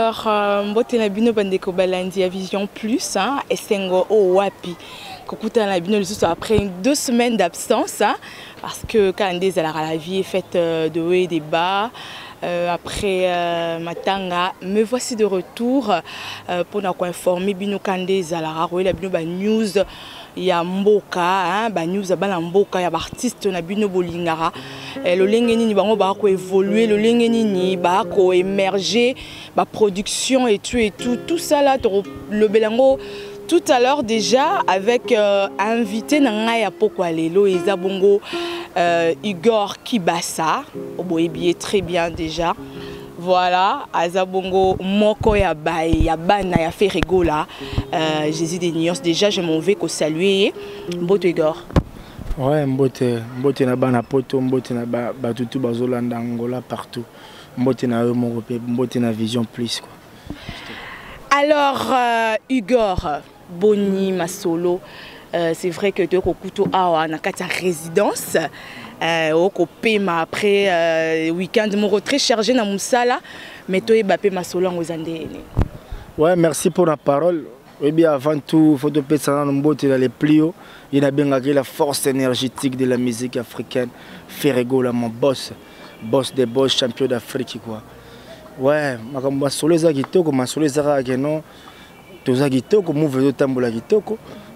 Alors, mbote na bino bandeko balandi ya Vision Plus, hein, esengo o wapi. Kokuta na bino lisusu après 2 semaines d'absence, hein, parce que quand la vie est faite de hauts et des bas. Après Matanga, me voici de retour pour nous informer bino kande zalara la bino ba news ya mboka, hein, ba news ba mboka ya artiste na bino bolingara le lengeni ni bango ba ko évoluer, le lengeni ni ba ko émerger, ba production et tout ça là le belango tout à l'heure déjà avec invité na ya pokwa lelo eza bongo Igor Kibasa, oboyebi très bien déjà. Voilà, Azabongo moko ya bae ya bana ya Ferregola. Jésus des nuances déjà je m'en vais ko saluer Mboto Igor. Ouais, mbote na bana poto, mbote na batutu bazolanda Angola partout. Mbote na moko pe, mbote na Vision Plus quoi. Alors Igor Boni Masolo, c'est vrai que tu as une résidence au Pema après week-end très chargé dans Moussala, mais tu es Masolo aux Andes. Ouais, merci pour la parole. Et bien avant tout, il faut te péter dans les plis. Il y a bien la force énergétique de la musique africaine. Ferregola, mon boss des boss, champion d'Afrique quoi. Ouais, Masolo Zagitoko, Masolo Zagano.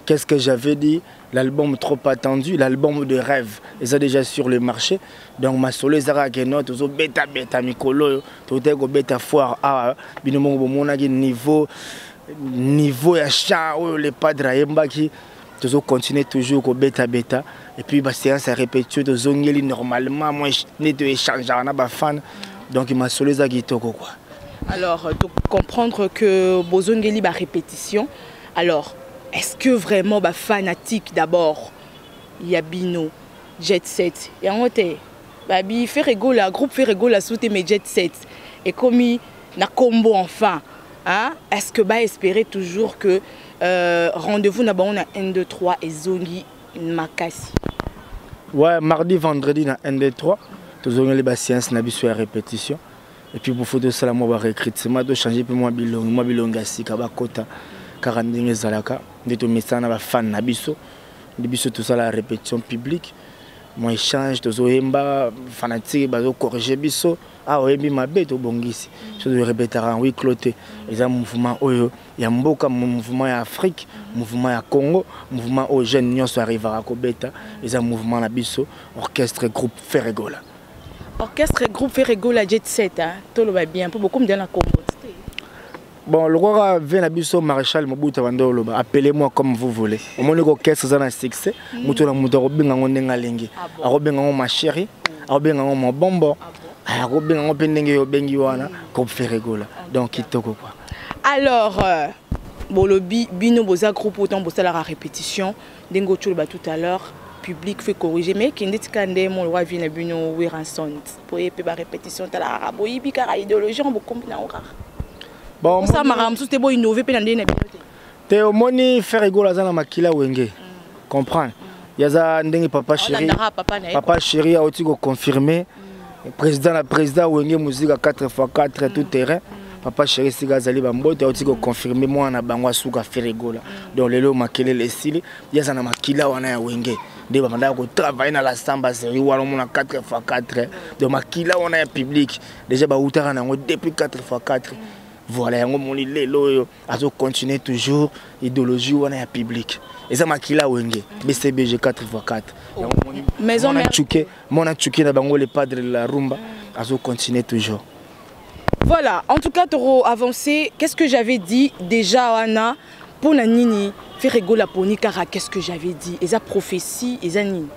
Qu'est-ce que j'avais dit? L'album trop attendu, l'album de rêve, et ça déjà sur le marché. Donc ma solo zara geno tozo beta mikolo to beta foire a binomo bomona niveau ya chant les padres yemba qui tozo continuer toujours ko beta et puis ba séance à répétition de zongeli normalement moi ne de échanger na ba fan donc ma solo zara gitoko quoi. Alors, comprendre que Bozongeli ba répétition. Alors, est-ce que vraiment ba fanatique d'abord Yabino Jet Set et en côté Babi Ferregola groupe Ferregola soute mes Jet Set et commis na combo enfin hein? Est-ce que ba espérer toujours que rendez-vous na on a 1 2 3 et Zongi Makasi. Ouais, mardi vendredi na 1 2 3 Tozongeli ba séance na biso ya répétition. Et puis pour faire ça, moi je recrutement de changer pour moi bilonga sika ba kota 40 zalaka de mesana ba fan na biso tout ça la répétition publique moi échange to zoemba fanatique ba zo corriger biso ah oyebi mabe to bongisi so de répéter en huis clos et ça mouvement oyo ya mboka mouvement ya Afrique mouvement ya Congo mouvement aux jeunes nyonso arrivera ko beta et ça mouvement na biso orchestre groupe Ferregola. Orchestre groupe Ferregola Jet Set, hein, tout le va bien, pour beaucoup de la Congo. Bon, le roi vient à Bisso Maréchal Mobutu Bandolo, appelez-moi comme vous voulez. Au moins, l'orchestre a un succès. Moutou la moutou Robin en Nengalingi, à Robin en ma chérie, à Robin en mon bonbon, à Robin en Pendengue au Benguiwana, comme Ferregola. Donc, il quoi. Alors, Bolobi, Bino Boza groupe autant Bossa la répétition, Dengo Tchouba tout à l'heure. Public fait corriger mais qui n'est qu'un mon roi vient bino Wiranson pour y faire répétition de la rabo ibika idéologie on beaucoup na ora bon ça maram tout est bon innover pe na ndé na binote te omoni Ferregola za na makila wenge comprendre yaza ndenge papa chéri a aussi confirmer président wenge musique à 4x4 tout terrain papa chéri siga zali bambote a aussi confirmer moi na bangwa suka Ferregola donc lelo makele les sili yaza na makila wana ya wenge de bamanda ko travailler dans la samba série wala mona 4x4 de makila on a public déjà ba utara nango depuis 4x4 voilà yango moni lelo azo continuer toujours idéologie on a public et ça makila wenge BCBG 4x4 maison mère mona tchuké na bango les padres de la rumba azo continuer toujours. Voilà, en tout cas toro avancé, qu'est-ce que j'avais dit déjà Anna pour la nini Ferregola poni car qu'est-ce que j'avais dit et ça prophétie et ça nini.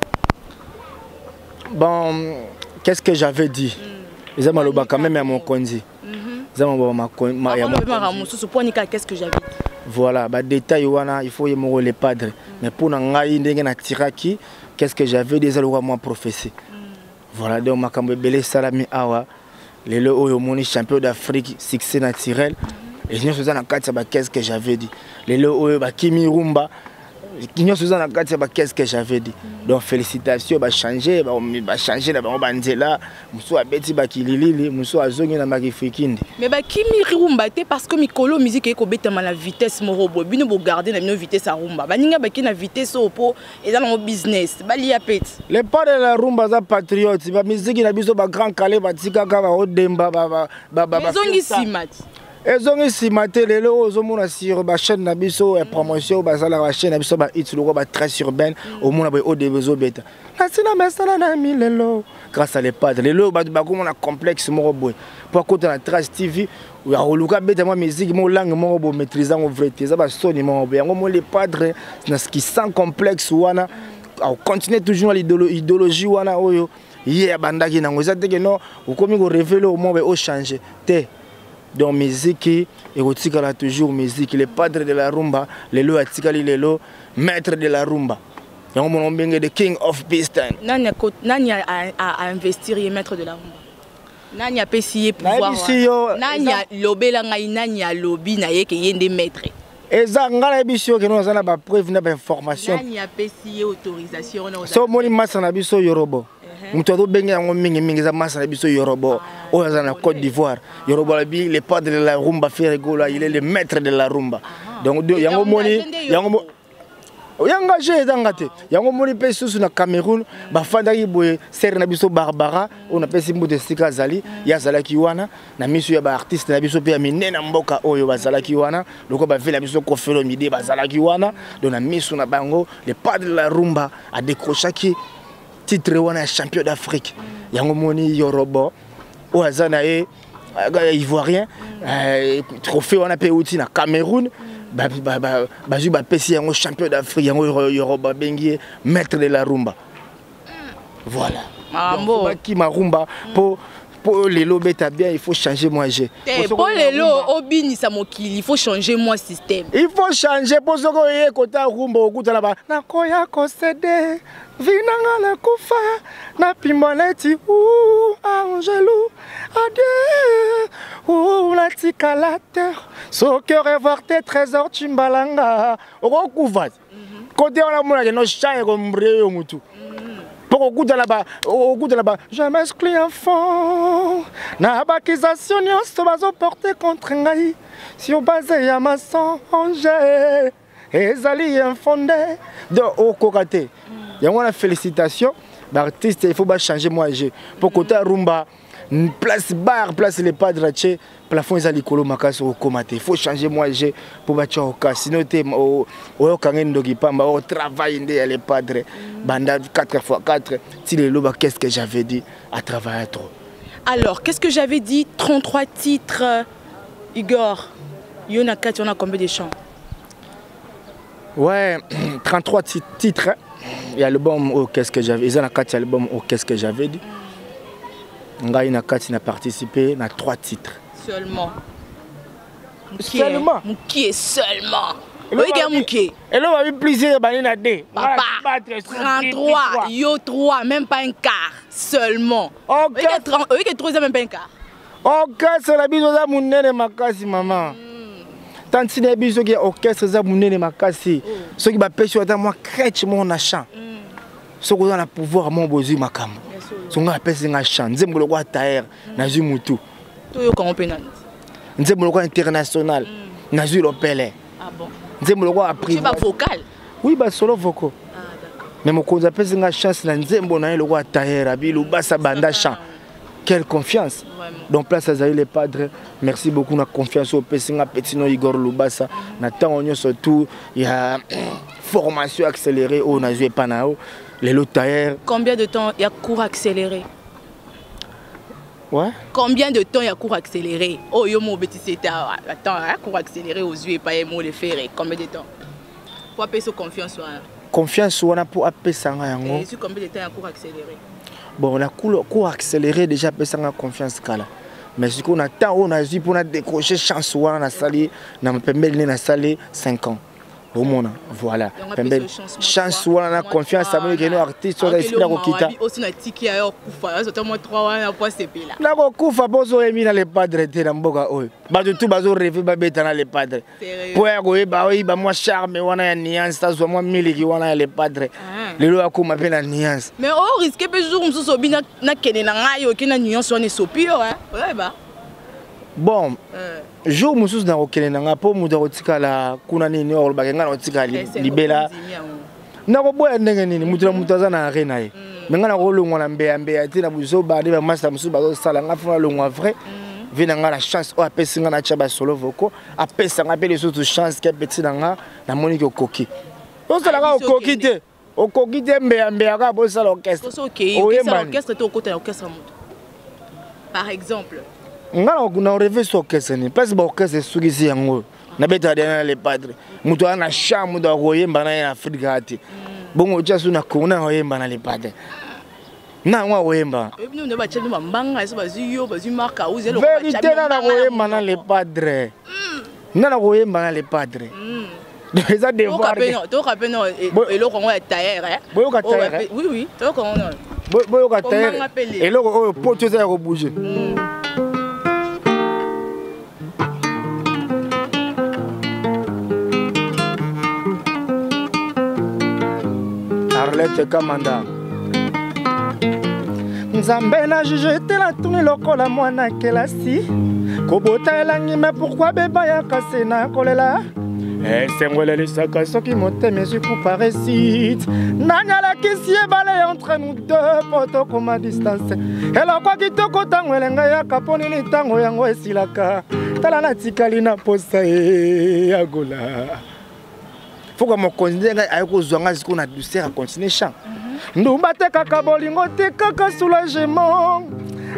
Bon, qu'est-ce que j'avais dit et ça maloba quand même à mon kondi. Ça maloba qu'est-ce que j'avais dit. Voilà, bah détail wana il faut y moro les padres mais pour ngai ndenge na tiraki qu'est-ce que j'avais déjà le moi prophétie. Voilà donc makambo belé salami awa lelo oyo moni champion d'Afrique succès naturel. Et je ne sais pas qu'est-ce que j'avais dit. Les lois Kimi Rumba, Qu'est-ce que j'avais dit? Donc félicitations, va changer, va changer la banzela, muso abeti bakilili, muso azongi na magifikindi. Mais ba kimi rumba te parce que mikolo musique eko betama la vitesse morobo, bino bo garder na vitesse a rumba. Ba ninga ba ki na vitesse opo et dans le business, ba li apeti. Les pas de la rumba za patriote, ba musique na biso ba grand calé ba tika ka ba odemba ba zongi simati. Ezongi simate lelo ozomona sur ba chaîne na biso promotion ba sala ba chaîne na biso ba hit loko ba trace urbaine au mona ba odebezo beta. Nasina mesala na mi lelo grâce à les padres lelo ba komona complexe moko boy. Pour côté na Trace TV ya oluka beta moi musique mo langue moko bo maîtrisant en vrai ça ba soni moko bo yango mo les padres na ce qui sans complexe wana au continuer toujours l'idéologie wana oyo hier bandaki nango za te que non ou comme ko révéler au moins ba o changer te. Donc musique et rotikala toujours musique les padres de la rumba les lo atikali lelo maître de la rumba yango mon bengue the king of piston nani a investir et maître de la rumba nani a payé pouvoir nani a lobela ngai nani a lobby na yeke yende maître eza ngala biso ke no zana ba preuve na ba information nani a payé autorisation na so moni masa na biso yorobo muto benga yango mingi za masa na biso yorobo oyo za na Côte d'Ivoire yorobo la bi les padres de la rumba Ferregola il est le maître de la rumba donc yango moni yango engagé dangate yango moni pe susu na Cameroun ba fandaki boye ser na biso Barbara on a pesi mbude sika zali ya zalaki wana na misu ya ba artiste na biso pe ya minena mboka oyo bazalaki wana loko ba vela biso kofelo midi bazalaki wana donc na misu na bango les padres de la rumba a décroché titre wana champion d'Afrique yango moni yorobo o azana e ivoirien trophée wana pe outi na Cameroun bazu ba pesi yango champion d'Afrique yango yoroba bengi maître de la rumba voilà mambo qui ma rumba pour les lobes bien il faut changer moi j'ai pour les lobes obinisa mokili il faut changer moi système il faut changer pour ce que kota rumba okuta là-bas na koya ko céder vinanga la kufa na pimboleti ou angelou adieu ou la tika la terre so que revoir tes trésors chimbalanga okuva côté on a mona que no changer comme mbreo mutu pour okuta là-bas je m'exclus enfant na bakisation nyonso bazo porter contre ngai si on basé ya mensonge ezali infondé de okokate yango na félicitation l'artiste il faut pas changer moi j'ai pour côté rumba place bar place les padres chez plafond ezali kolo makasi okomate il faut changer moi j'ai pour battre au cas sinon te o kangendo kipamba au travail ndé les padres banda 4x4 si les loba qu'est-ce que j'avais dit à travailler trop. Alors qu'est-ce que j'avais dit 33 titres Igor Yona Kat on a combien de chants? Ouais 33 titres. Il y a l'album au qu'est-ce que j'avais, il y a 4 albums au qu'est-ce que j'avais dit. Ngai na 4 a participé na 3 titres. Seulement. Seulement. Qui est seulement. Oui, Mouké. Et là, on a eu plusieurs banines à deux. Papa, 33, yo 3, même pas un quart. Seulement. Ok. Oui, que 3, même pas un quart. Ok, c'est la bise de mon nez, ma casse, maman. Tant si les bises qui orchestre, ça mon nez, ma casse. Ceux qui m'appellent sur moi, crèche mon achat. Ceux qui ont le pouvoir, mon bosu, ma cam. Ceux qui appellent un achat. Nous sommes le roi Taher, Nazu Moutou. Tout est compétent. Nous sommes le roi international, Nazu Lopele. Ah bon? Nous sommes le roi après. Tu vas vocal? Oui, bah solo vocal. Ah d'accord. Mais mon cousin appelle une chance, nous sommes le roi Taher, Abilou, Bassa Banda Chan. Quelle confiance. Vraiment. Donc place à les padres. Merci beaucoup na confiance au Pessinga Petino Igor Lubasa. Nathan on surtout il y a formation accélérée au Nazue Panao les lotaires. Combien de temps il y a cours accéléré? Ouais. Combien de temps il y a cours accéléré? Oh yo mon petit c'était attends, cours accéléré aux yeux et pas mo le faire. Combien de temps? Pour appeler sur confiance Confiance on a pour appeler ça yango. Et sur combien de temps il y a cours accéléré? Bon, la cours accéléré déjà peut sans confiance kala. Mais ce qu'on attend on a vu pour décrocher chance on a salé na permettre na salé 5 ans. Au monde, voilà. Chance ou la confiance à moi que nos artistes sont esprit à Kokita. Aussi na tiki à kufa, ça moi 3 wana pour CP là. Na kufa bozo emi na les padres te na mboka oyo. Ba de tout bazo rêver ba beta na les padres. Pour ya goye ba oyi ba moi charme wana ya nuance ta zo moi miliki wana ya les padres. Lelo akuma pe na nuance. Mais on risque pe jour mususu bina na kene na ngayo ke na nuance on est sopio hein. Ouais ba. Bon, jour mususu na okele na nga po muda kotikala kuna nini o ba nga na kotikala libela. Na ko boya ndenge nini mutu aza na arena ye. Menga na ko longwa na mbeya ti na buzo ba de ba master mususu ba zo sala nga funa longwa vrai. Vina nga la chance o apesi nga na chaba solo voko, apesa nga pe les autres chances ke petit na nga na moni ko koki. O sala nga koki te. O koki te mbeya ka bo sala orchestre. O orchestre to kota orchestre mutu. Par exemple on a rêvé sur orchestre parce que orchestre est ici yango na beta dans les padres muto ana chambre de royemba na Afrique ati bongo jasu na kona royemba na les padres na wa royemba ebino ne ba tshelu mambanga eso baziyo bazi marka uze lo ba vérité na royemba na les padres na royemba na les padres des a devoir to kapeno et lo kongo ya tailleur hein boyo ka tailleur oui to kongo boyo ka tailleur et lo poto za ko bouger. Arlette Kamanda Nzambe na juge te la tourne lokola mwana kelasi Kobota elangi mais pourquoi beba ya kase na kolela Sengwele lisaka soki moteme juku parasite Nanyala kisi ebale entre nous deux poto koma distance Elokwa kitoko tango elenga ya kaponi ni tango yango esilaka Tala na tikali na posa ya gola faut que mon considère ayoko zwanga jusqu'on a douceur à continuer chant. Ndumba te kaka bolingo te kaka soulagement.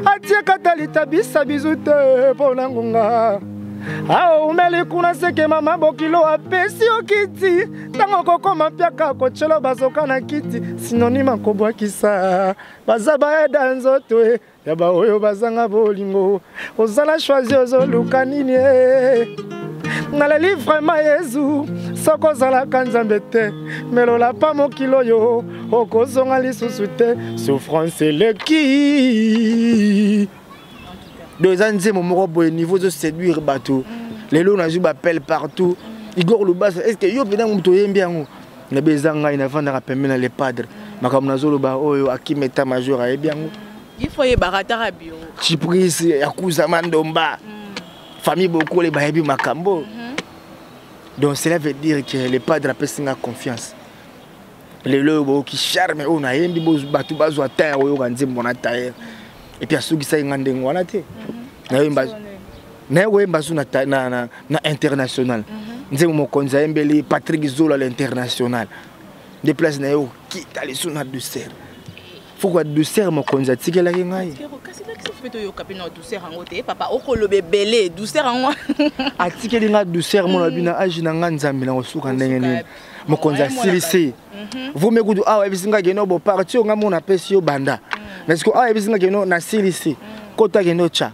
Atia katalita bisa bizute pona ngunga. Ao meli kuna seke mama bokilo apesi okiti. Tango koko mapiaka kochelo bazoka na kiti. Synonyme kobwa kisa. Bazaba eda nzoto ya ba oyo bazanga bolingo. Ozala choisir ozoluka nini na le vraiment Yesu soko zala kanzambe te melola pa mokilo yo okozonga lisusu te souffrance eleki deux ans nzembo moko boye niveau de séduire bateau lelo na ju bapelle partout Igor Lubas est-ce que yo pena muto yembi yango na bezanga ina vanda pembe na les padres makamna zolo ba oyo akimeta major ayebi yango il faut yebarata rabio Chipris yakuza mandomba famille beaucoup les bahebi makambo. Donc cela veut dire que les padres ont confiance. Les lobos qui charment on a yembi bo batu bazo terre oyo kanze mona terre. Et puis asuki sa ngande ngwana te. Na yemba. Na yemba suna na international. Nzemu mokonza yembeli Patrick Zola l'international. Des places na yo kita les suna du ser. Faut quoi du ser mokonza tikela ngai. Papa okolobe belé douceur en atikeli nga douceur mon abina agi na nga nzambe na osuka ndenge nini mokonza silisi vous me kudu awa ebisinga geno bo parti nga mona pesi yo banda parce que awa ebisinga geno na silisi kota geno cha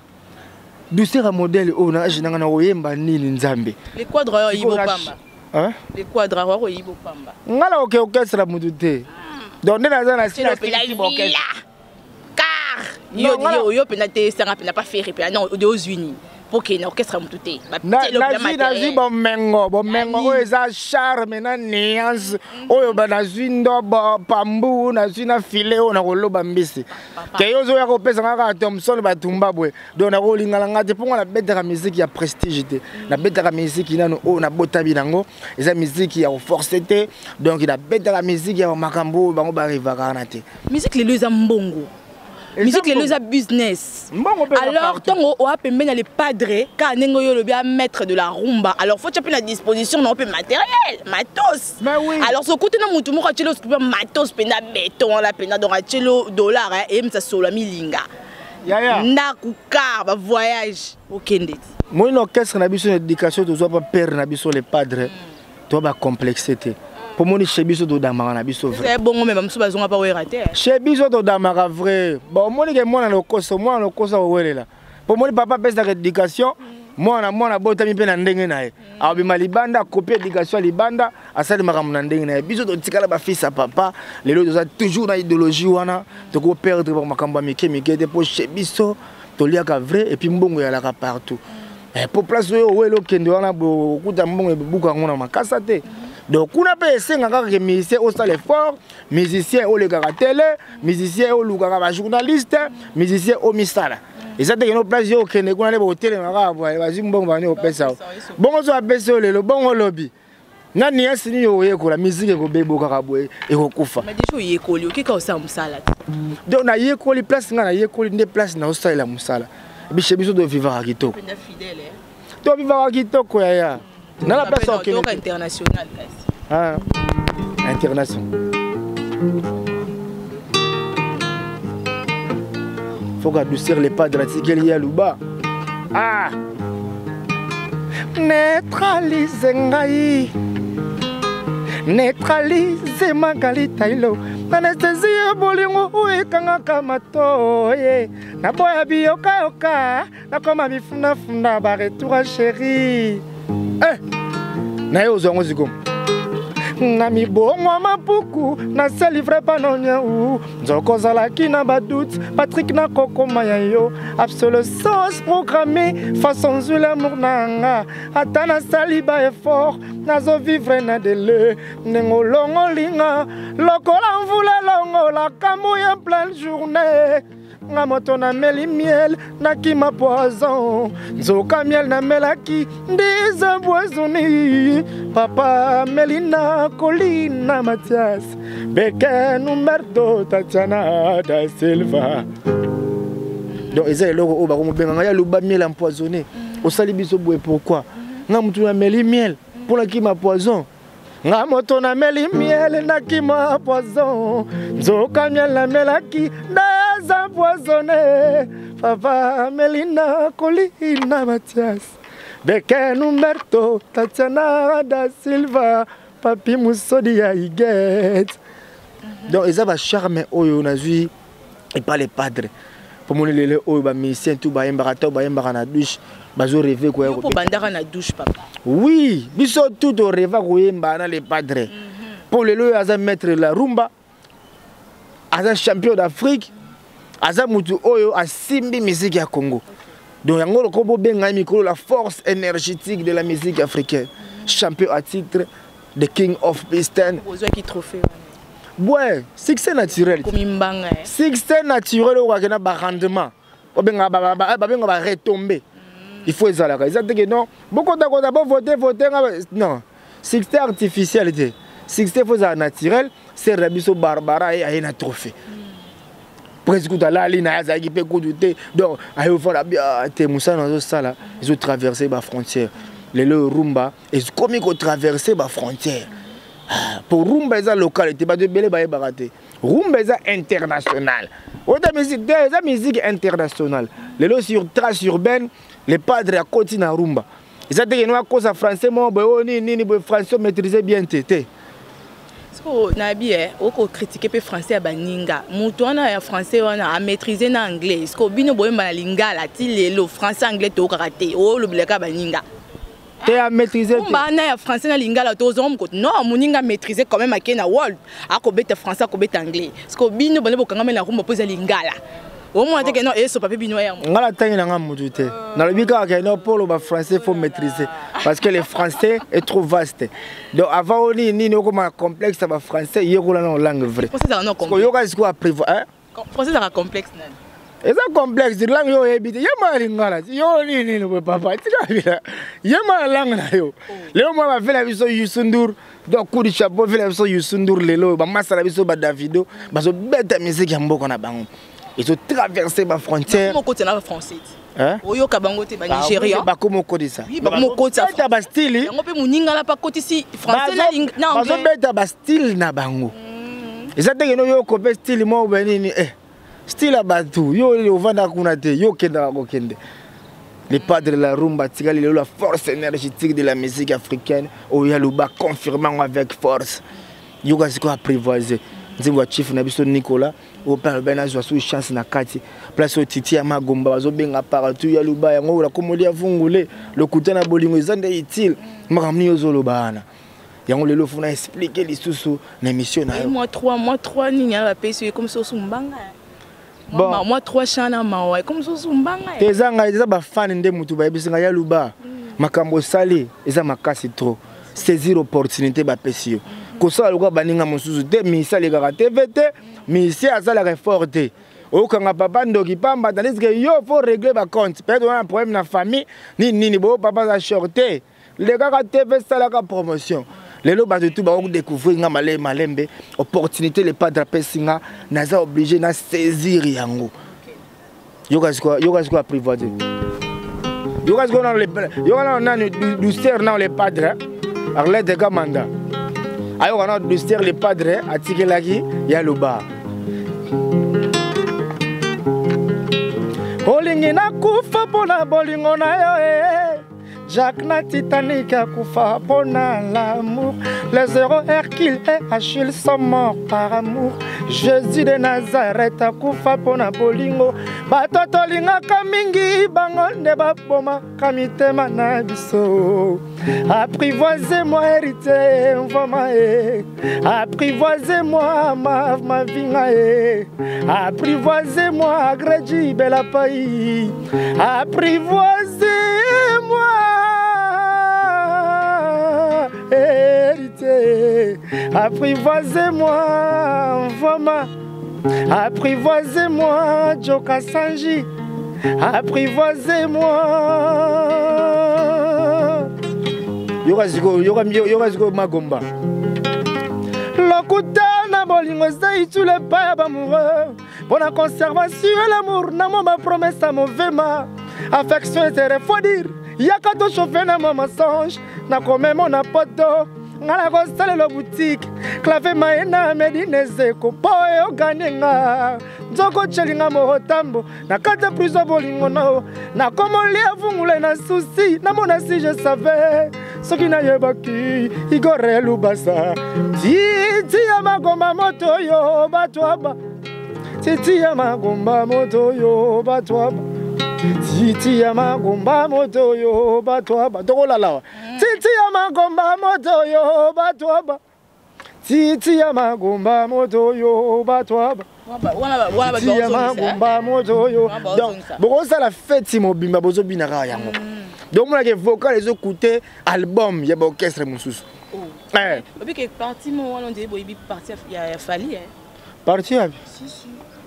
douceur modèle o na agi na oyemba nini nzambe les quadres yibo pamba hein les quadres ro yibo pamba ngala oke okesra mudu te donc ndena za na silisi bokesra yo pena te sanga pena pas faire pena non aux Unis pour que l'orchestre mututé nazi bomengo eza charme na nuance oyo banazindo pambu nazina filet ona koloba mbisi ke yozo ya kopesa ngaka Thompson batumba bwe donc na kolingala ngate pour na betaka musique ya prestige te na betaka musique nano o na botabi nango eza musique ya force te donc na betaka musique ya makambo bango ba rivaka na te musique les deux mbongo musique les deux business. Alors tant on a permis les padres car nengo yo le bien maître de la rumba. Alors faut tu la disposition non peu matériel, matos. Oui. Alors ce côté na mutu moko chelo matos pena béton la pena donc chelo dollar et ça sola milinga. Ya. Na kuka ba voyage au Kende. Moi une orchestre na biso éducation to pas père na biso les padres. To ba complexité. Pour moi, chez Biso de Damara, Biso vrai. C'est bon, même si on n'a pas raté. Chez Biso de Damara vrai. Bon, moi, je suis là. Pour moi, papa pèse l'éducation. mwana bota mi pe na ndenge na ye abima libanda copier éducation libanda asali makambo na ndenge na ye biso to tikala ba fils à papa lelo toza toujours na idéologie wana to ko perdre ba makambo mike te po chez biso to liaka vrai et puis mbongo ya la partout pour place oyo welo kende wana bo kuta mbongo buka ngona makasa te donc kuna pe esenga kaka ke musicien au sale fort musicien au le télé musicien au lukaka ba journaliste musicien au misala et ça te que nos place yo kende kuna le hotel ngaka ba zimbongo bani au pesa bongo zo apesa lelo bongo lobby nani asini yo yekola musique ko bebo kaka boye e ko kufa mais déjà yekoli okika osa musala donc na yekoli place nga na yekoli nde place na osala musala biche biso do vivre à kitoko to vivre à kitoko ya na la place internationale ah international faut adoucir les pas de la tigeli ya luba ah neutraliser Magali Tailo anesthésie bolingo uikanga kama toye na boya biyoka yoka na koma mifuna funa ba retour chérie na yo zongo ziko na mibongo mapuku na se livre panonya u nzoko zalaki na badoute Patrick na koko mayayo obsolescence programmée façon zula murnanga atana saliba effort nazo vivre na délai nengolongo linga lokola mvula longo la kamu en pleine journée nga moto na meli miel na kima poison nzoka miel na melaki ndiza boisoni papa Melina Colina Mathias Beke Numerto Tatiana da Silva donc ils ont le ba ko benga ya luba miel empoisonné au sali biso boye pourquoi nga mutu na meli miel pour la kima poison nga moto na meli miel na kima poison nzoka miel na melaki ndaza poisonné papa Melina Colina Mathias Beke Numerto Tatiana da Silva papi Musodi ya Iget donc ils ont charme oyo nazui et pas les padres pour mon lele oyo ba musicien tout ba yembaka na douche bazo rêver quoi pour bandara na douche papa oui biso tout au rêve ko yemba na les padres pour lelo aza maître la rumba aza champion d'Afrique aza mutu oyo asimbi musique ya Congo donc yango le kobo benga mikolo la force énergétique de la musique africaine champion à titre the king of Piston besoin qui trophée ouais succès naturel succès naturel au wakena ba rendement o benga ba retomber il faut ezala ka ezate que non beaucoup d'abord voter non succès artificiel succès faut ça naturel c'est rabiso barbara et ayena trophée presque tout à la ligne à qui peut douter donc ayo fala bien te musa na zo sala ils ont traversé ba frontière les le rumba et comme ils ont traversé ba frontière pour rumba eza localité ba de belé ba baraté rumba eza international autre musique internationale les lo sur trace urbaine les padres à côté na rumba ils ont dit que cause français mo bo ni français maîtriser bien tété so nabi oko critiquer pe français ba ninga mutu wana ya français wana a maîtriser na anglais est-ce que bino boyemba na lingala ti lelo français anglais to karaté o lo bileka ba ninga te a maîtriser ba na ya français na lingala to zom ko non muninga maîtriser quand même akena world akobeta français akobeta anglais est-ce que bino bone bokanga mena rumba poza lingala au moins que non et so papier bino ya ngala tangi na ngamutu te na lobika ka no pour le français faut maîtriser parce que le français est trop vaste donc avant on ni comme complexe ça va français yekola na langue vraie français ça non complexe yoka est-ce qu'on prévoir hein français ça complexe nan et ça complexe langue yo ebite yema lingala yo ni papa tika yema langue na yo leo moi va faire la biso Yusundur donc coup de chapeau faire la biso Yusundur lelo ba masala biso ba Davido bazo beta musique ya mboko na bango. Ils ont traversé ma frontière. Comment côté na français? Hein? Oyo kabangote ba Nigeria. Ba comment côté ça? Oui, ba mon côté ça. Ta style. Yango pe muninga la pa côté si français na anglais. Bazo beta ba style na bango. Ezate que no yo ko style mo benini style abatu yo le vanda kuna te yo kenda ko kende. Les padres de la rumba tigali la force énergétique de la musique africaine. Oya luba confirmant avec force. Yo ka siko apprivoiser. nzembo wa chief na biso Nicolas au père ben azwa sous chance na kati place au Titi ya Magomba bazo benga partout ya luba yango la komoli avungule le kuta na bolingo ezande utile makamni yozolo bana yango lelo funa expliquer lisusu na émission na yo moi 3 nini ya pesi comme ça sumbanga bon moi 3 chana mawa comme ça sumbanga tezanga eza ba fan nde mutu ba bisinga ya luba makambo sali eza makasi trop saisir opportunité ba pesi ko sala lokwa baninga mosusu te misa le kaka TVT misa azala reforte okanga papa ndoki pamba tandis que yo faut régler ba compte peut-être un problème na famille ni bo papa za shorté le kaka TV sala ka promotion lelo ba tout ba découvrir nga malembe opportunité le padre pesinga naza obligé na saisir yango yoga quoi privaté yoga quoi dans les yoga na du ser na les padres Arlette de Kamanda ayo kana du ser les padres atikelaki ya loba bolingi na kufa pona bolingo na yo Jacques na Titanic a kufa pona l'amour. Les héros Hercule et Achille sont morts par amour. Jésus de Nazareth a kufa pona bolingo. Batoto linga kamingi bangonde baboma kamitema na biso. Apprivoisez-moi héritier mvoma apprivoisez-moi ma vinga apprivoisez-moi agredi bela pays. Apprivoisez-moi héritier, apprivoisez-moi Voma, apprivoisez-moi Joka Sanji, apprivoisez-moi Yoraziko Magomba. Lokutana bolingo zai tu le pas amoureux pour la conservation et l'amour na ma promesse à mon vema affection et faut dire yaka to chauffer na mama songe na comme mon apoto ngala ko sale lo boutique clave maena medine zeko poyo ganenga nzoko chelinga mo tambo na kata prison bolingo na comme lia vungule na souci na mona si je savais ce qui n'a yebaki igore lubasa titi ya magomba moto yo batwaba titi ya magomba moto yo batwaba titi ya magomba moto yo batwaba tokolala titi ya magomba moto yo batwaba titi ya magomba moto yo batwaba titi ya magomba moto yo donc beaucoup ça la fête mobimba bozo binaka yango donc on a que vocal les écouter album ya orchestre mususu eh parce que parti mo on dit boy parti ya fali parti si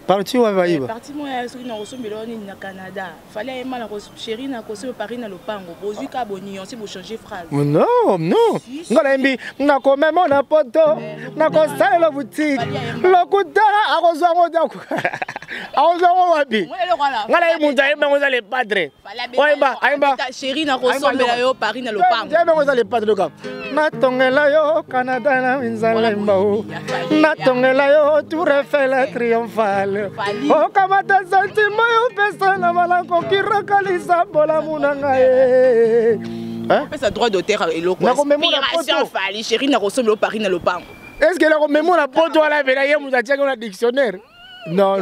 parti wa vaiba parti mo ya soki na kosombela ni na Canada fallait aimer la chérie na koso Paris na lopango bozui ka boni on si vous changer phrase non ngala mbi na ko même na poto na ko sala la boutique lokutala akozwa ngoda ko akozwa wapi ngala imunza yemba ngoza le padre aimba chérie na kosombela yo Paris na lopango yemba ngoza le padre ka na tongela yo Canada na winzala mbao na tongela yo Tour Eiffel triomphale oh kamata sentiment yo pesa na malako kirakalisa bola munanga pesa droit d'auteur et loko inspiration fali chérie na kosombela yo Paris na lopango est-ce que la mémoire la poto ala vela ye muza tchaka na dictionnaire non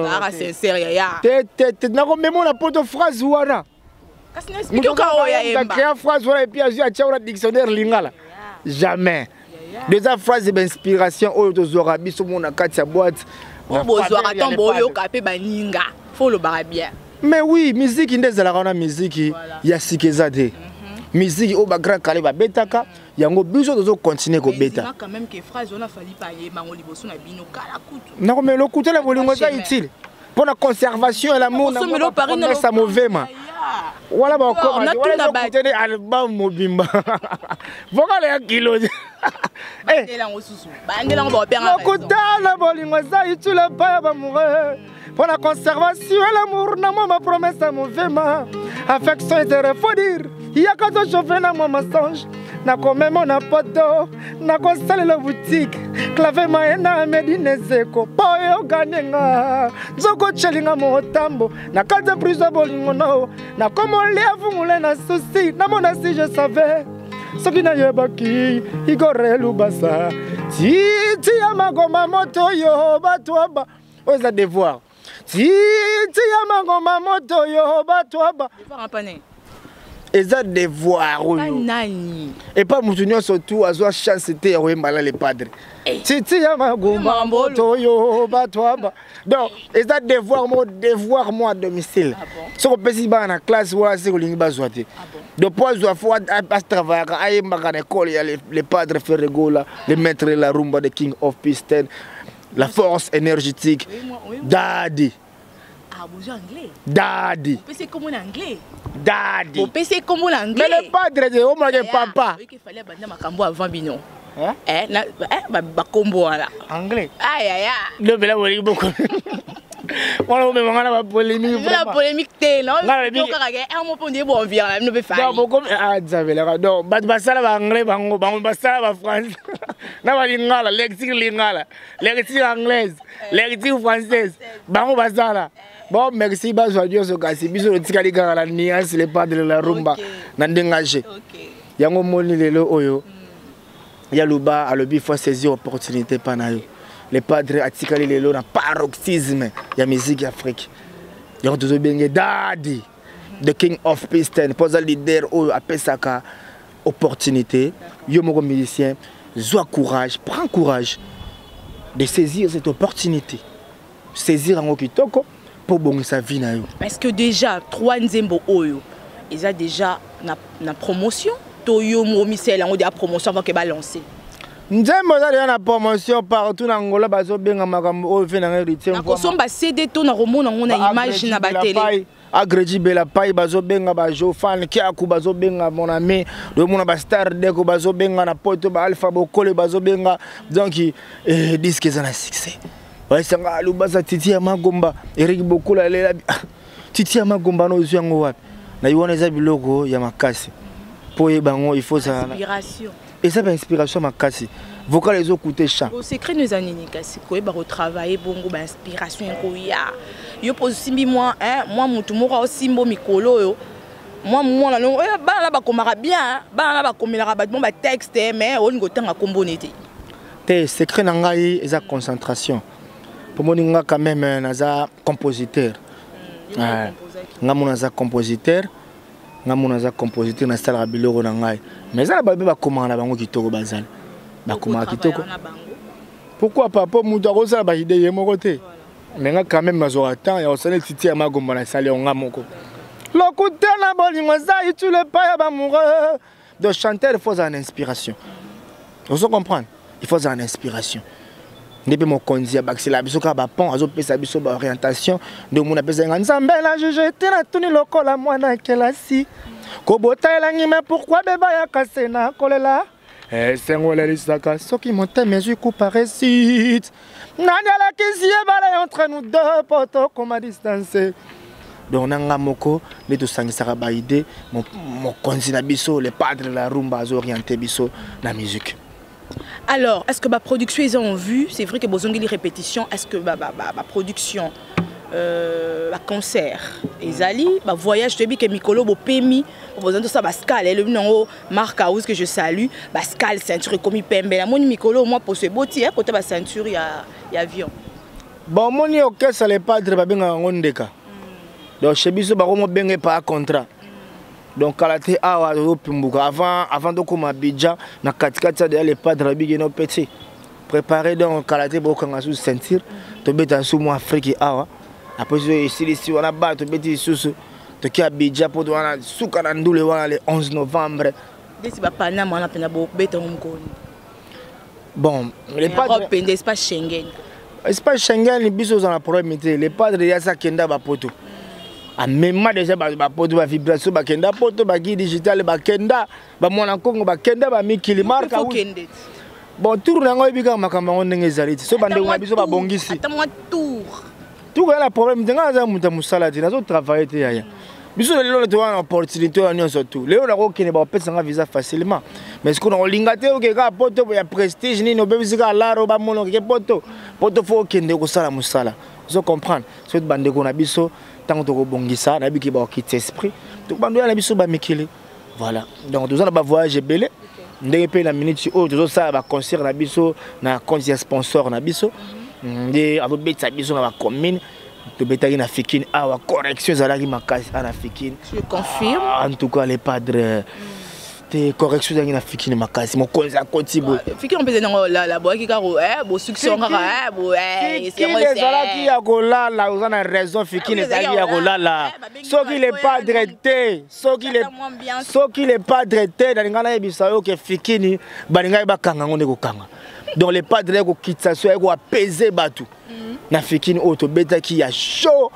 ah sincère ya te na ko mémoire la poto phrase wana kasi na explique ka oya yemba ka phrase wana et puis azia tchaka na dictionnaire lingala jamais des phrases d'inspiration oyo tozora biso mona kati ya boîte bozwaka ntombo oyo kape baninga faut le bien mais oui musique ndezala na musique ya sikeza te musique au bagra kale ba betaka yango biso tozo continuer ko beta quand même que phrase on a fallu pas yeba ngo liboso na bino kala kutu na ko mais le kutela bolingo ça utile pour la conservation et l'amour na mo Paris na ça mauvais ma wala ba ko on a tout na ba tene album mobimba vocal ya kilo bandela ngosusu bandela ngo ba pera kutela bolingo ça utile pas ba mourir pour la conservation et l'amour na ma promesse à mon vema affection et faut dire yaka to chauffer na mo mensonge na comme mon apoto na ko sale la boutique clave maena medine zeko poyo ganenga nzoko chelinga mo tambo na kata prison bolingo na comme lia vungule na souci na mona si je savais ce qui n'a yebaki igore lubasa Titi ya magoma moto yo batwaba. Oh, ça devoir. Titi ya magoma moto yo batwaba. Devoir en pané. Et ça devoir. Et pas moutonio surtout à soi chance c'était ouais mal les padres. Titi ya magoma moto yo batwaba. Donc, et ça devoir moi à domicile. Ce qu'on peut si dans la classe voilà c'est que l'ingi bazoité. Donc pour faut à travailler à dans l'école il y a les padres Ferregola, les maîtres de la rumba de King of Piston, la force énergétique. Daddy. Ah, vous anglais. Daddy. Vous pensez comme en anglais. Daddy. Vous pensez comme en anglais. Mais le padre de au moins papa. Oui, qu'il fallait banda makambo avant bino. Ba combo là. Anglais. Aïe aïe aïe. Le bela woli beaucoup. Voilà, mais on a la polémique. La polémique t'es non. Donc un mot pour dire bon vient là, ne peut faire. Non, beaucoup ah ça veut là. Donc basala ba anglais bango, basala ba français. Na ba lingala, lexique lingala. Lexique anglaise, lexique française. Bango basala. Bon, merci bazwa Dieu so kasi biso tikali kala la nuance les padres de la rumba na ndengage. OK. Yango moni lelo oyo. Ya luba alobi faut saisir opportunité panayo. Les padres atikali lelo na paroxysme ya musique afrique. Yango tozo benge Daddy the King of Piston posa leader oyo apesaka opportunité. Yo moko musicien, sois courage, prends courage de saisir cette opportunité. Saisir en kitoko pour bon sa vie na yo. Parce que déjà 3 nzembo oyo, ils a déjà na promotion. Toyo Momisel on a promotion avant que ba lancer. Nzembo za na promotion partout na Angola bazo benga makambo o fe na héritier. Na kosomba CD to na romona ngona image na ba télé. Agredi bela pai bazo benga ba jo fan ki aku bazo benga mon ami do mona ba star de ko bazo benga na poto ba alpha bokole bazo benga donc disque za na succès. Ouais sanga lubasa Titi ya Magomba Eric Bokola lela Titi ya Magomba no zwango wapi na yona za biloko ya makasi. Pour y bango il faut ça inspiration et ça inspiration makasi vocal les écouter chant au secret nous anini kasi ko ba retravailler bongo ba inspiration ko ya yo pose simbi moi moi mutu moko osimbo mikolo yo moi na no ba la ba komara bien ba la ba komela ba bon ba texte mais on go tanga kombonete te secret na ngai eza concentration pour moi nga quand même naza compositeur nga mona za compositeur nga compositeur na sala biloko na ngai mais ça ba ba komanda bango kitoko bazali ba komanda kitoko pourquoi papa mutu akosala ba idée ye moko te mais nga quand même mazo attend ya osala Titi ya Magomba na sala nga moko lokuta na bolingo za tu le pas ba amoureux de chanter il faut en inspiration vous comprenez il faut en inspiration depuis mon conduit à Baxila bisoka ba pont azo pesa biso ba orientation de mon apesa nzambe la juge tena tuni lokola mwana kelasi ko botela ngime pourquoi beba ya kasena kolela sengola lisaka soki monte mes yeux coupe récite nani ala kisi bala entre nous deux poto comme distance donc nanga moko les to sangisaka ba idée mon conduit na biso les padres la rumba azo orienter biso na musique. Alors, est-ce que ma production ils ont vu? C'est vrai que bozongi les répétitions. Est-ce que ma production, ma concert, ezali, ma voyage, je dis que Mikolo bo pemi, besoin de ça Pascal, le nom Marc House que je salue, Pascal ceinture comme pembe. La mon Mikolo moi pour ce beau tiers côté ma ceinture il y a avion. Bon mon yo que ça les padres ba benga ngondeka. Donc chez biso ba ko benga pas contrat. Donc kalaté awa opimbuka avant de comme Abidjan na katikati de les padres bigi no petit préparer donc kalaté bokanga sous ceinture to beta sous moi Afrique awa après ici on a ba to beti sous to ki Abidjan pour wana suka na ndule wana le 11 novembre desi ba Panama na pena bo beta ngoni bon les padres espace Schengen biso za na problème les padres ya sa kenda ba poto a même déjà ba poto ba vibration ba kenda poto ba guide digital ba kenda ba mwana Kongo ba kenda ba mikili marka bon tour na ngoy bika makamba ndenge ezali so bande ngwa biso ba bongisi attends moi tour la problème nga za muta musala ti nazo travailler te yaya biso lelo to wana opportunité wana surtout leo na ko kene ba pesa nga visa facilement mais ce qu'on a lingate o ke ka poto ya prestige ni no bebisika laro ba mono ke poto fo kende ko sala musala vous comprendre ce bande ko na biso tant que bongisa na biki ba quitter esprit to bando ya na biso ba mikili voilà donc tout ça na ba voyage belé ndenge pe na minute o tozo ça ba concert na biso na compte ya sponsor na biso nde abo betsa biso na ba commune to betaki na Fikini awa correction zalaki makasi ana Fikini. Je confirme. En tout cas les padres te correction zalaki na Fikini makasi mo konza kotibo. Fikini on peut dire la boa ki karo bo succès ngaka bo c'est moi c'est zalaki ya kolala uzana raison Fikini zalaki ya kolala. Soki les padres te soki les padres te dalingana yebisa yo ke Fikini balinga ba kanga ngonde ko kanga. Donc les padres ko kitsa so ko apaiser batu. Na Fikini auto beta qui a chaud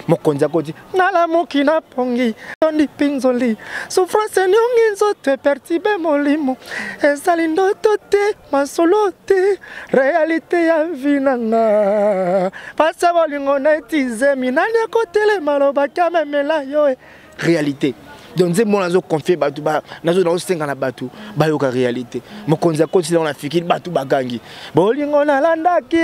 mokonza koti nala mokina pongi tondi pinzoli souffrance nyongi nzote pertibe molimo ezali ndoto te masolo te réalité ya vinanga pasa bolingo netize minani akotele maloba kamemela yo réalité. Donc c'est moi nazo confier batu ba nazo na osenga na batu ba yoka réalité mokonza koti na Fikini batu bagangi bolingo na landaki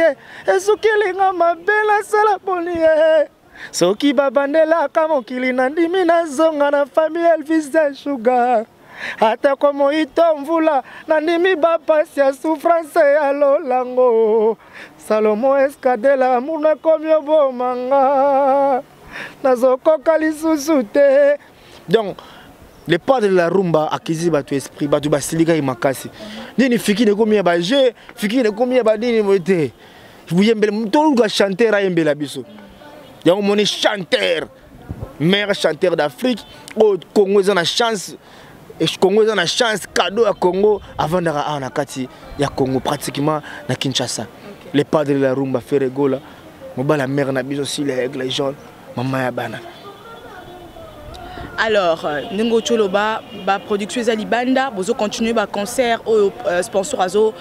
esukilinga mabela sala bolie soki babandela kama mokili na ndimi na zonga na famille Elvis de Sugar ata komo itomvula na ndimi bapasi ya souffrance ya lolango Salomo Escadela muna komyo bomanga nazokoka lisusu te. Donc, les padres de la rumba acquis batu esprit, batu basilika imakasi. Nini Fikini combien ba jeu, Fikini combien ba dini moté. Vous yembele tout le chanteur a yembela biso. Ya mon chanteur, meilleur chanteur d'Afrique. Au Congo ils ont la chance. Et Congo ils ont la chance cadeau à Congo avant d'ara na kati ya Congo pratiquement na Kinshasa. Les padres de la rumba Ferego là, moba la mère na biso aussi les jeunes, maman ya bana. Alors, Nengo Choloba, production Zalibanda, vous continuez le concert au sponsor Azo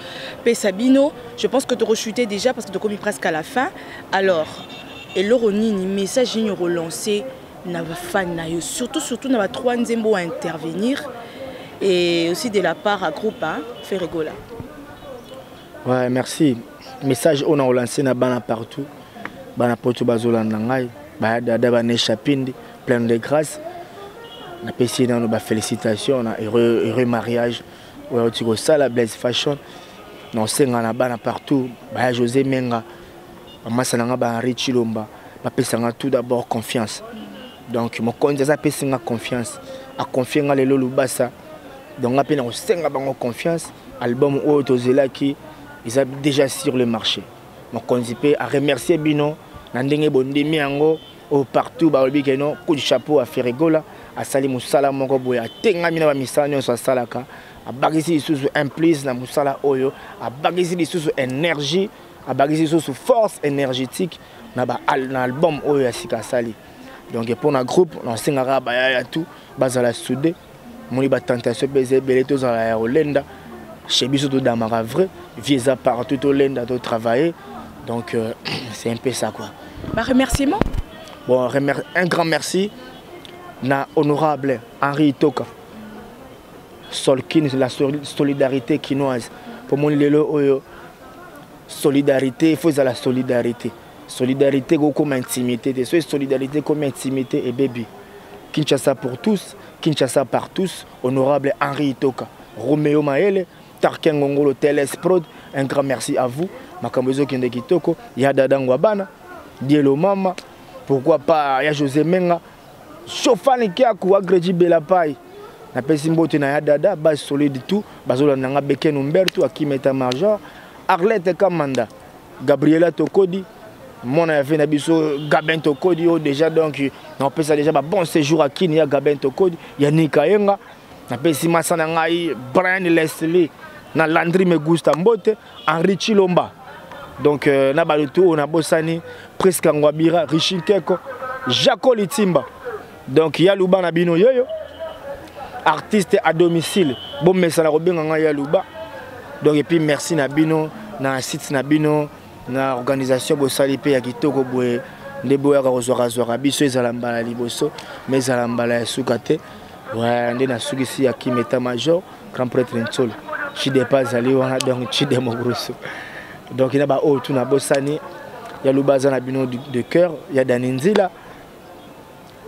Pesabino. Je pense que tu as rechuté déjà parce que tu as commis presque à la fin. Alors, et l'Oronini, message il relancé, n'a pas fan, surtout n'a pas trois nzembo à intervenir et aussi de la part à groupe Ferregola. Ouais, merci. Message on a relancé na bana partout, bana poto bazola nangai, ba dada ba nechapindi, plein de grâce. On a passé dans nos félicitations, on a heureux mariage, on a tiré ça la Blaise Fashion, on s'est en bas partout, bah José Menga, on m'a salangé bah Henri Chilomba, m'a passé tout d'abord confiance. Donc mon candidat a passé confiance, a confié dans les Lolubasa, donc on a passé on s'est en confiance, album Otozela qui ils ont déjà sur le marché. Mon candidat a remercié Bino, Nandenge Bondemi Ango, au partout bah le Bikeno, coup de chapeau à Ferregola. A sali musala moko boya tenga mina ba misala nyonso asalaka abagisi lisusu implice na musala oyo abagisi lisusu énergie abagisi lisusu force énergétique na ba album oyo ya sika sali. Donc pour na groupe on singara ba ya tout bazala soudé moni ba tentation beze belé to za ya olenda chez biso to damara vrai vieza partout to lenda to travailler. Donc c'est un peu ça quoi. Bah remerciement. Bon un grand merci na honorable Henri Itoka Solkin, la solidarité quinoise pour mon lelo oyo solidarité il faut la solidarité comme intimité de solidarité comme intimité et baby Kinshasa pour tous Kinshasa par tous honorable Henri Itoka Roméo Maele Tarken Ngongolo TLS Prod un grand merci à vous makambozo kende kitoko ya dadangwa bana dielo mama pourquoi pas ya José Menga Chofani qui a quoi agrégé Bela Paille. Na pesi mbote na ya dada base solide tout bazola nanga Beken Umberto Akimeta Major Arlette Kamanda Gabriela Tokodi mon avait na biso Gabin Tokodi déjà donc on peut ça déjà bon séjour à Kini ya Gabin Tokodi ya Nikayenga na pesi masana ngai Brian Leslie na Landry Megusta Mbote Henri Chilomba donc na baluto na bosani presque Ngwabira Richie Keko Jaco Litimba. Donc Yalouba Nabino Yoyo, artiste à domicile, bon message na Robin Yalouba. Donc et puis merci Nabino, na site Nabino, na organisation Bosalipe ya Kitoko Boé, Ndeboya Rozora biso ezalambala liboso, mais ezalambala sukate. Ouais, ndé na sugisi ya Kimeta Major, grand prêtre Nsol. Chi dépasse ali wana donc chi demo grosso. Donc il y a ba o tout na bosani, Yalouba za Nabino de cœur, ya Daninzila.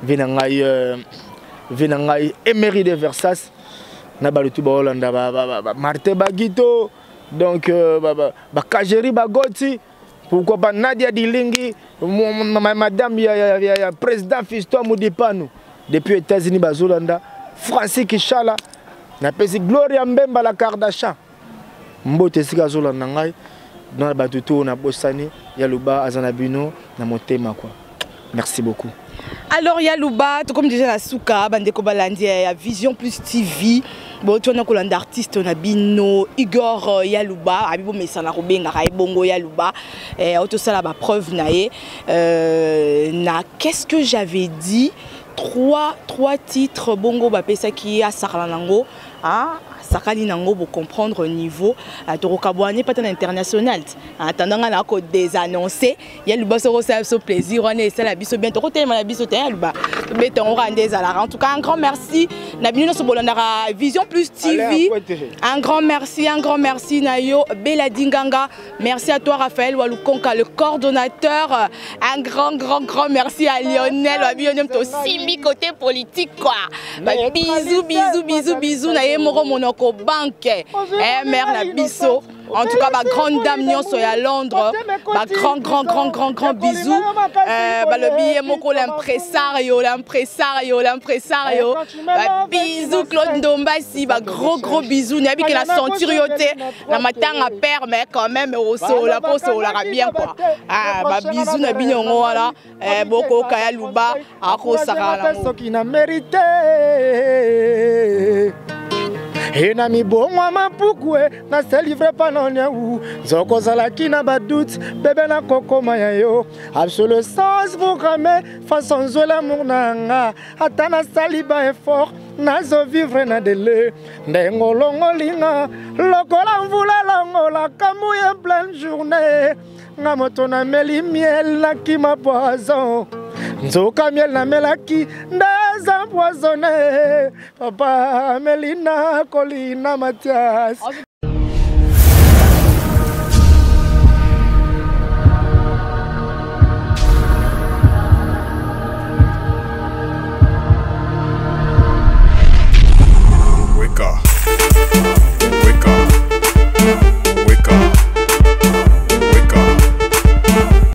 Venangai Emery de Versas na balutu ba Hollanda Martin Bagito donc Kajeri Bagoti, pourquoi pas Nadia Dilingi, madame ya président Fiston Moudipanu depuis États-Unis bazolanda, Francis Kishala na pesi Gloria Mbemba la Kardashian mbote sika zolanda ngai na batutu na bosani Yaluba Azanabino na motema quoi. Merci beaucoup. Alors Yaluba, comme déjà la Souka, Bandeko Balandi, Vision Plus TV, bon tu as un artiste on a Bino, Igor Yaluba, Abibo Mesana Robenga, Bongo Yaluba, auto ça la preuve nae. Na qu'est-ce que j'avais dit? Trois titres Bongo Bapesa qui a Sarlanango, hein? Sakani nango pour comprendre le niveau à Torokabouane pas international. En attendant à la côte des annoncés, il y a le boss au plaisir, on est la biso bien côté la biso Yaluba. En tout cas un grand merci. Nabino so bolandara Vision Plus TV. Un grand merci Nayo Beladinganga. Merci à toi Raphaël Walukonka le coordonnateur. Un grand merci à Lionel Wabionem to Simbi côté politique quoi. Bisous na yemoro mono banque mère la biso en tout cas grande dame nyonso à Londres grand bisous le billet moko l'impresario bisous Claude Ndombasi gros bisous nabi que la ceinture yote na matanga père mais quand même au la poso la bien quoi bisous na binyongo voilà boko kaya luba ako sakala qui n'a mérité. Et nami bongo mapukwe na se livre pas non ou zoko zalaki na badoute bébé na koko mayayo absolu sens programmé façon zo l'amour nanga atana saliba effort nazo vivre na délai ndengo longolinga lokola mvula longola kamuye pleine journée nga moto na meli miel na kima poison nzoka miel na melaki ndaza empoisonné papa Melina Colina Mathias. Wake up.